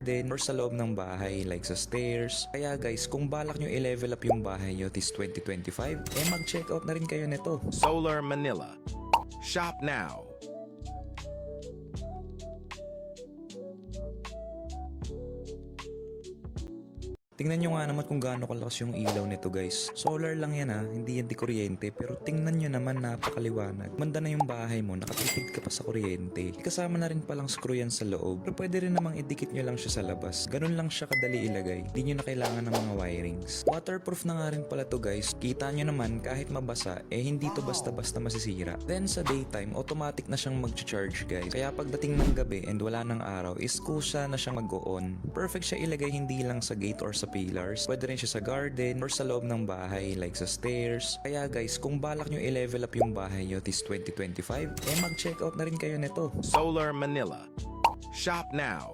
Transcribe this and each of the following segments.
garden or sa loob ng bahay like sa stairs. Kaya guys, kung balak nyo i-level up yung bahay nyo this 2025, mag-check out na rin kayo nito. Solar Manila. Shop now. Tingnan nyo nga naman kung gaano kalakas yung ilaw nito guys. Solar lang yan hindi yan di kuryente, pero tingnan nyo naman napakaliwanag. Manda na yung bahay mo, nakatipid ka pa sa kuryente. Kasama na rin palang screw yan sa loob, pero pwede rin namang idikit nyo lang siya sa labas. Ganun lang siya kadali ilagay, di nyo na kailangan ng mga wirings. Waterproof na nga rin pala to guys. Kita nyo naman kahit mabasa, hindi to basta-basta masisira. Then sa daytime, automatic na siyang mag-charge guys. Kaya pagdating ng gabi and wala ng araw, is kusa na siyang mag-on. Perfect siya ilagay hindi lang sa gate or sa pillars, pwede rin siya sa garden or sa loob ng bahay like sa stairs. Kaya guys, kung balak nyo i-level up yung bahay nyo this 2025, mag-check out na rin kayo nito. Solar Manila. Shop now.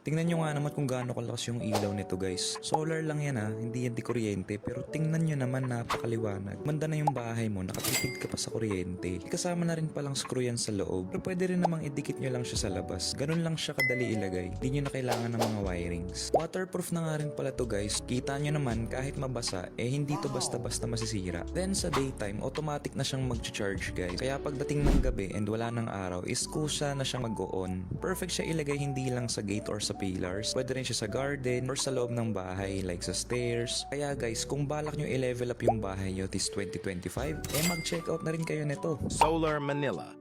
Tingnan nyo nga naman kung gaano kalakas yung ilaw nito guys. Solar lang yan hindi yan di kuryente, pero tingnan nyo naman napakaliwanag. Manda na yung bahay mo, nakatipid ka pa sa kuryente. Kasama na rin palang screw yan sa loob, pero pwede rin namang idikit nyo lang siya sa labas. Ganun lang siya kadali ilagay, di nyo na kailangan ng mga wirings. Waterproof na nga rin pala to guys. Kita nyo naman kahit mabasa, hindi to basta-basta masisira. Then sa daytime, automatic na siyang mag-charge guys. Kaya pagdating ng gabi and wala ng araw, is kusa na siyang mag-on. Perfect siya ilagay hindi lang sa gate or sa pillars, pwede rin siya sa garden or sa loob ng bahay like sa stairs. Kaya guys, kung balak nyo i-level up yung bahay nyo this 2025, mag-check out na rin kayo nito. Solar Manila.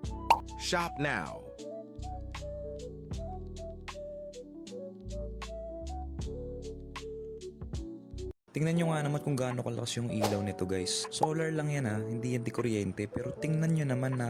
Shop now. Tingnan nyo nga naman kung gaano kalakas yung ilaw nito guys. Solar lang yan hindi yan di kuryente, pero tingnan nyo naman na